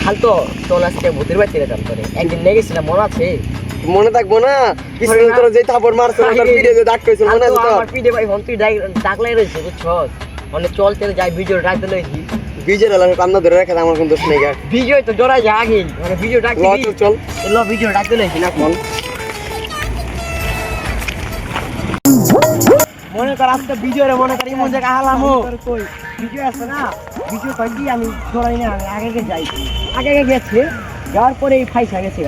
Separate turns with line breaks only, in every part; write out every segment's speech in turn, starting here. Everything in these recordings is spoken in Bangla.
খালতো চল আজকে ভূতের বাড়িতে যেতাম তোরে একদিন নিয়ে গেছিলাম মনে আছে?
মনে থাকবো না কিছুদিন তোর যে থাপড় মারছ তোর পিঠে যে দাগ কইছ মনে আছে তো?
আমার পিঠে ভাই হন তুই দাগ লাই রইছে বুঝছস মানে চল চলে যাই ভিডিও রাখতে লইছি
বিজের লাগে কান্না ধরে রাখা আমার কোন দোষ নেই গা
ভিডিও তো জড়াই যা আগে মানে ভিডিও রাখতে
চল
ল ভিডিও রাখতে লইছি না কোন মনে কর আজকে ভিডিও রে মনে কর ইমন জায়গা হালামো কই ভিডিও আছে না ভিডিও কইছি আমি জড়াই না আমি আগে যাই আগে গেছে যাওয়ার পরে এই ফাইসা গেছে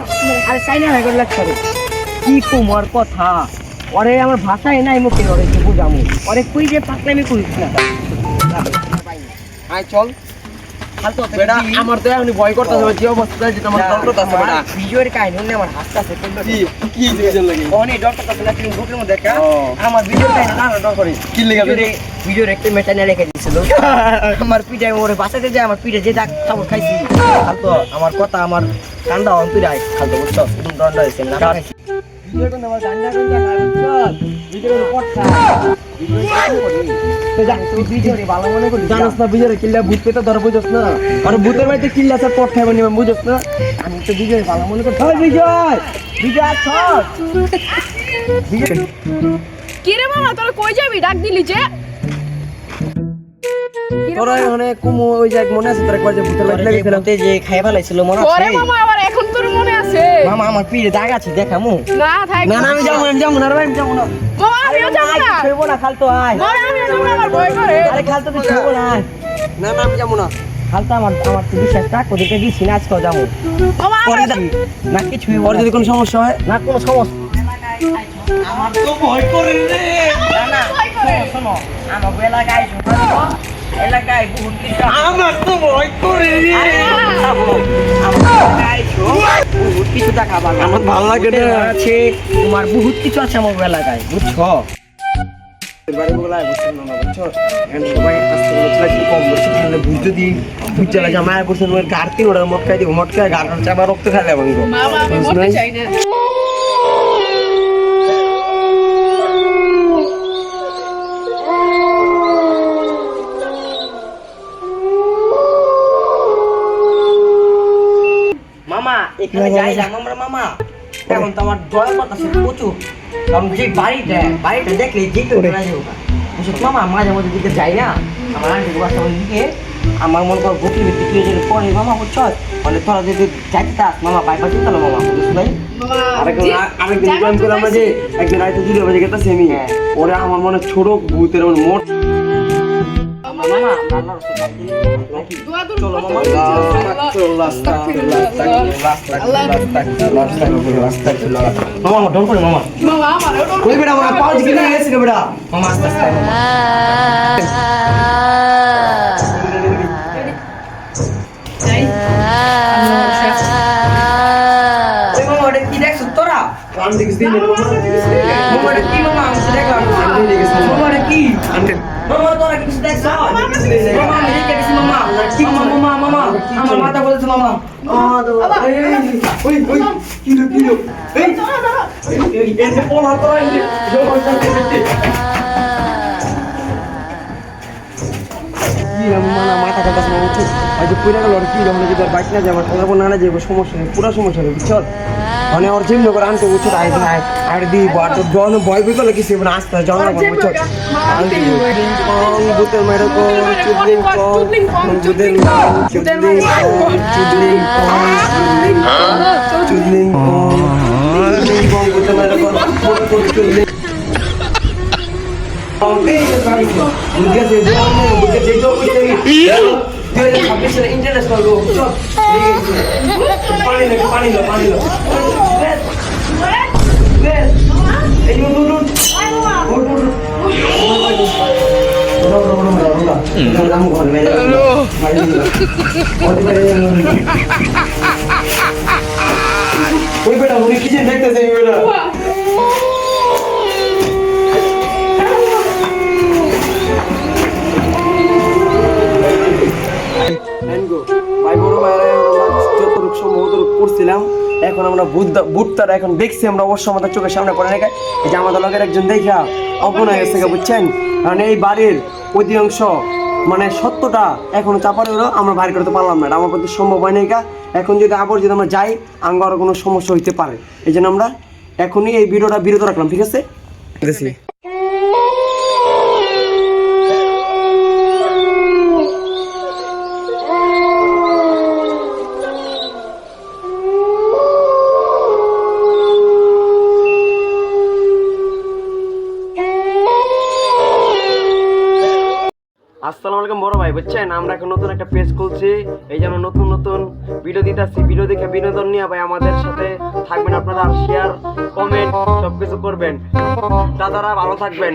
আরে চাইনা হয়ে গেল লাগছে কি কুমার কথা ওরে আমার ভাষায় নাই মুখে ওরে কি বুঝামু ওরে কই যে পাকলামি করিস না
আয় চল
ফালতু
বেটা
আমার তো এখন ভয় করতেছে যে অবস্থা যে তোমার ডক্টর আছে বেটা ভিডিওর কাহিনী নিয়ে আমার হাসতাছে
কি দিবেন লাগে
অনেক ডক্টর আছে না তুমি গ্রুপের মধ্যে দেখা আমার ভিডিওর কাহিনী না ডক্টর
কি লাগা
ভিডিওর একটা মেটানে রেখে দিয়েছিল আমার পিঠে ওরে বাঁচাতে যায় আমার পিঠে যে দাগ খাবার খাইছি ফালতু আমার কথা আমার কান্দা অন্তরে আয় ফালতু বুঝছো তুমি দন্ড হয়েছে না খাইছি ভিডিও কোন আমার গাঞ্জা গাঞ্জা খাই বুঝছো ভিডিওর কথা ভিডিওরে ভালো মনে করি
জানোস না বিজের কিল্লা ভূত পেতে ধর বুঝছস না আর ভূতের বাড়িতে কিল্লা আছে পট খাইব নি বুঝছস না
আমি তো ভিডিওরে ভালো মনে করি ওই বিজয় বিজয় আছস
কি রে মামা তোরা কই যাবি ডাক দিলি যে
তোরা মানে কুমু ওই যে মনে আছে তোর একবার যে ভূতের বাড়িতে গেছিলাম
যে খাই ফেলাইছিল মনে
ওরে
আছে
মামা আবার এখন তোর মনে আছে
মামা আমার পিঠে দাগ আছে দেখামু
না থাক
না না আমি যাবো না রে আমি যাবো না
মামা আমিও যাব না
ছুঁইবো না খালতো আয়
মামা আমিও যাব না আমার ভয় করে
আরে খালতো তুই ছুঁইবো না আয়
না না আমি যাবো না
খালতো আমার তো বিশ্বাস রাখ ওদিকে দিছি না আজকে যাবো
মামা
পরে না কিছুই
ওর যদি কোনো সমস্যা হয়
না কোনো সমস্যা আমার তো ভয় করে রে না না শোনো আমার এলাকায় এলাকায় বহুত কিছু আমার তো ভয় করে রে বহুত কিছু দেখাবার
আমার ভালো লাগে না
আছে তোমার বহুত কিছু আছে আমার এলাকায় বুঝছো
বাড়ি বলা বুঝছেন না বুঝছো এখন সবাই আস্তে করে চলে কম বেশি খেলে বুঝতে দি বুঝতে লাগে আমার বলছেন ওর গাড়তি ওরা মটকাই দিব মটকায় গাড় চাবা রক্ত খাইলে ভাঙবো
মামা আমি মরতে চাই না
মামা এখানে যাইলাম আমরা মামা এখন তো আমার দয়া করতেছে প্রচুর কারণ যে বাড়িটা দেখলে যে কেউ চলে যাবো বুঝছো মামা মাঝে মধ্যে দিকে যাই না আমার আন্টির বাসার দিকে আমার মনে কর বুকি বিক্রি করে যদি পরে মামা বুঝছো মানে তোরা যদি যাইতে থাক মামা বাইপাস দিতে না মামা বুঝছো নাই
আরেকদিন জয়েন করলাম যে একদিন রাইতে 2 বাজে গেছে আমি ওরে আমার মনে ছোট ভূতের মোট
মামা আল্লাহর
দোয়া দূর
চলো মামা মামা ডর করে মামা
মামা আমারও ডর
কই বেটা আমার পাউজ কিনে গেছে রে বেটা
মামা আস্তে আস্তে
যাই
ওই মামা ওটা কি দেখছো তোরা
কাম দেখিস দিন
মামা ওটা কি মামা আমি তো দেখলাম মামা ওটা কি মামা তোরা কিছু দেখছো মামা আমি দেখে গেছি মামা মামা মামা আমার মাথা বলেছে মামা
ওই কিলো এই এই যে পোলা তো এই যে কি মানা মাথা কাটা সময় উঠে আজ পুরা গেল কি রকম যদি বাইক না যায় আমার খবর না না যাবো সমস্যা নেই পুরো সমস্যা নেই বুঝছ মানে ওর জিম করে আনতে উঠে আই নাই আর দি বাট জন ভয় ভয় করলে কিছু না আসতে জন না বুঝছ আনতে বুতের মেরে কো চুদলিং কো চুদলিং চুদলিং চুদলিং চুদলিং বুতের মেরে কো চুদলিং বুঝে যে বুঝে যে তো বুঝতে ছাব্বিশে ইন্টারন্যাশনাল গো পানি লো এই ওই বেটা উনি কি যে দেখতেছে এই বেটা করছিলাম এখন আমরা বুটটার এখন দেখছি আমরা অবশ্য আমাদের চোখের সামনে পড়ে রেখে এই যে আমাদের লোকের একজন দেখা অপন হয়ে গেছে বুঝছেন কারণ এই বাড়ির অধিকাংশ মানে সত্যটা এখনো চাপারে হলো আমরা বাইর করতে পারলাম না, এটা আমার পক্ষে সম্ভব হয় নাই। এখন যদি আবার যদি আমরা যাই আঙ্গ আরো কোনো সমস্যা হইতে পারে, এই জন্য আমরা এখনই এই ভিডিওটা বিরত রাখলাম, ঠিক আছে? আসসালামু আলাইকুম বড় ভাই, বুঝছেন আমরা এখন নতুন একটা পেজ খুলছি, এই জন্য নতুন নতুন ভিডিও দিতেছি। ভিডিও দেখে বিনোদন নিয়ে ভাই আমাদের সাথে থাকবেন আপনারা, আর শেয়ার কমেন্ট সবকিছু করবেন। দাদারা ভালো থাকবেন।